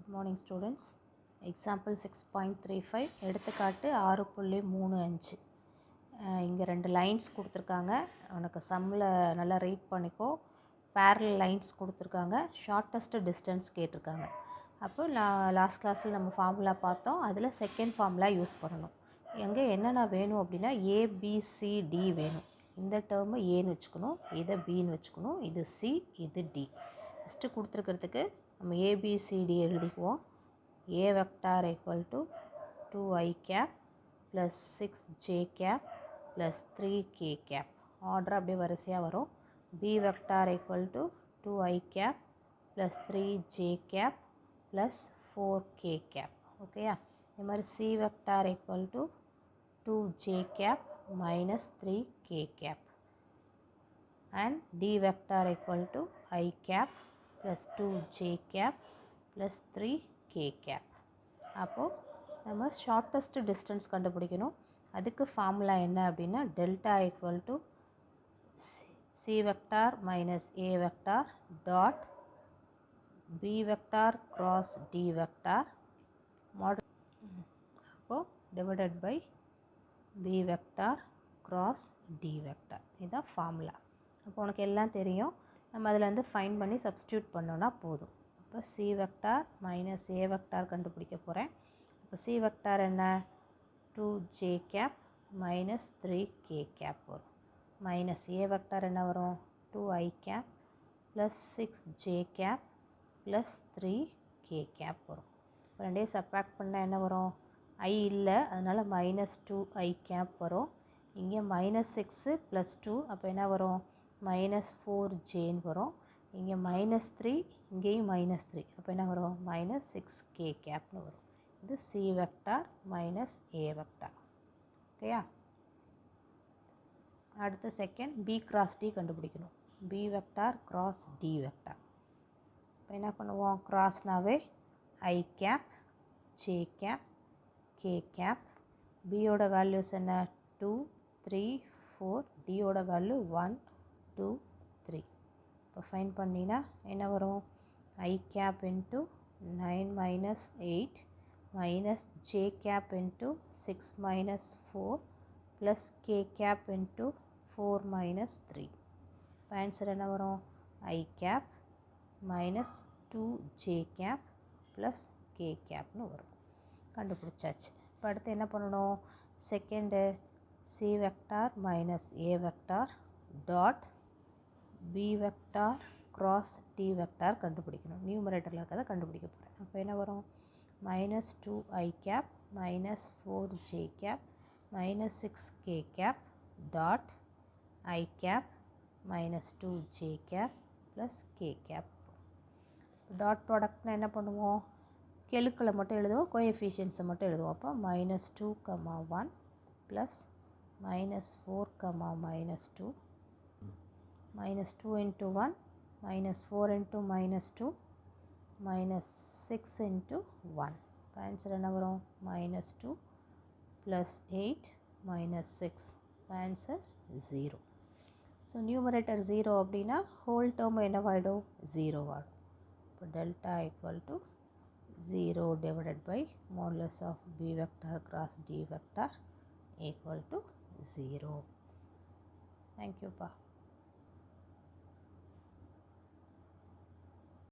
Good morning students. Example 6.35 எடுத்துக்காட்டு 6.35 இங்கே 2 lines கொடுத்துருக்காங்க. உனக்கு சம்மில் நல்லா ரீட் பண்ணிக்கோ. பேரலல் லைன்ஸ் கொடுத்துருக்காங்க. ஷார்ட்டஸ்ட் டிஸ்டன்ஸ் கேட்டிருக்காங்க. அப்போ லாஸ்ட் கிளாஸில் நம்ம ஃபார்முலா பார்த்தோம். அதில் செகண்ட் ஃபார்முலா யூஸ் பண்ணணும். எங்கே என்னென்ன வேணும் அப்படின்னா ஏபிசிடி வேணும். இந்த டேர்மு ஏன்னு வச்சுக்கணும், இதை பின்னு வச்சுக்கணும், இது சி, இது டி. ஃபஸ்ட்டு கொடுத்துருக்கிறதுக்கு நம்ம ஏபிசிடி எழுதிக்குவோம். A vector equal to 2i cap plus 6j cap plus 3k cap. Order அப்படியே வரிசையாக வரும். B vector equal to 2i cap plus 3j cap plus 4k cap. ஓகேயா? இது மாதிரி C vector equal to 2j cap minus 3k cap and d vector equal to I cap plus 2j cap plus 3k cap. அப்போ நம்ம shortest distance கண்டுபிடிக்கணும். அதுக்கு formula என்ன அப்படின்னா delta equal to C vector minus A vector dot B vector cross D vector model அப்போது divided by B vector cross D vector. இதுதான் formula. அப்போ உனக்கு எல்லாம் தெரியும். நம்ம அதில் வந்து ஃபைண்ட் பண்ணி சப்ஸ்டியூட் பண்ணோன்னா போதும். இப்போ C vector minus A vector கண்டுபிடிக்க போகிறேன். இப்போ சி வெக்டார் என்ன? 2j cap minus 3k cap வரும். மைனஸ் ஏ வெக்டார் என்ன வரும்? 2i cap plus 6j cap plus 3k cap வரும். இப்போ ரெண்டே சப்ராக்ட் பண்ணால் என்ன வரும்? ஐ இல்லை, அதனால் மைனஸ் 2i கேப் வரும். இங்கே மைனஸ் 6 ப்ளஸ் 2, அப்போ என்ன வரும்? மைனஸ் 4jன்னு வரும். இங்கே மைனஸ் 3, இங்கேயும் மைனஸ் 3, அப்போ என்ன வரும்? மைனஸ் 6k கேப்னு வரும். இது C vector minus A vector. ஓகேயா? அடுத்த செகண்ட் பி கிராஸ் டி கண்டுபிடிக்கணும். B vector cross D vector. இப்போ என்ன பண்ணுவோம்? கிராஸ்னாவே I cap, J cap, K cap. பியோட வேல்யூஸ் என்ன? 2, 3, 4. டியோட வேல்யூ 1, 2, 3. இப்போ ஃபைன் பண்ணினா என்ன வரும்? I cap into 9 minus 8 minus J cap into 6 minus 4 plus K cap into 4 minus 3. இப்போ ஆன்சர் என்ன வரும்? ஐ கேப் மைனஸ் 2ஜே கேப் ப்ளஸ் கே கேப்னு வரும். கண்டுபிடிச்சாச்சு. இப்போ அடுத்து என்ன பண்ணணும்? Second C vector minus A vector dot B vector cross D vector கண்டுபிடிக்கணும். நியூமரேட்டரில் இருக்கிறத கண்டுபிடிக்க போகிறேன். அப்போ என்ன வரும்? Minus 2i cap minus 4j cap minus 6k cap dot I cap minus 2j cap plus k cap. Dot ப்ராடக்ட்னா என்ன பண்ணுவோம்? கெழுக்களை மட்டும் எழுதுவோம், கோஎஃபிஷியன்ஸை மட்டும் எழுதுவோம். அப்போ minus 2, 1 plus minus 4, minus 2, minus 2 into 1, minus 4 into minus 2, minus 6 into 1. Answer என்ன வரும்? minus 2 plus 8 minus 6. Answer 0. So numerator 0 அப்படின்னா whole term என்னவாயிடும்? 0 ஆடும். இப்போ delta equal to 0 divided by modulus of b vector cross d vector equal to 0. Thank you, Pa.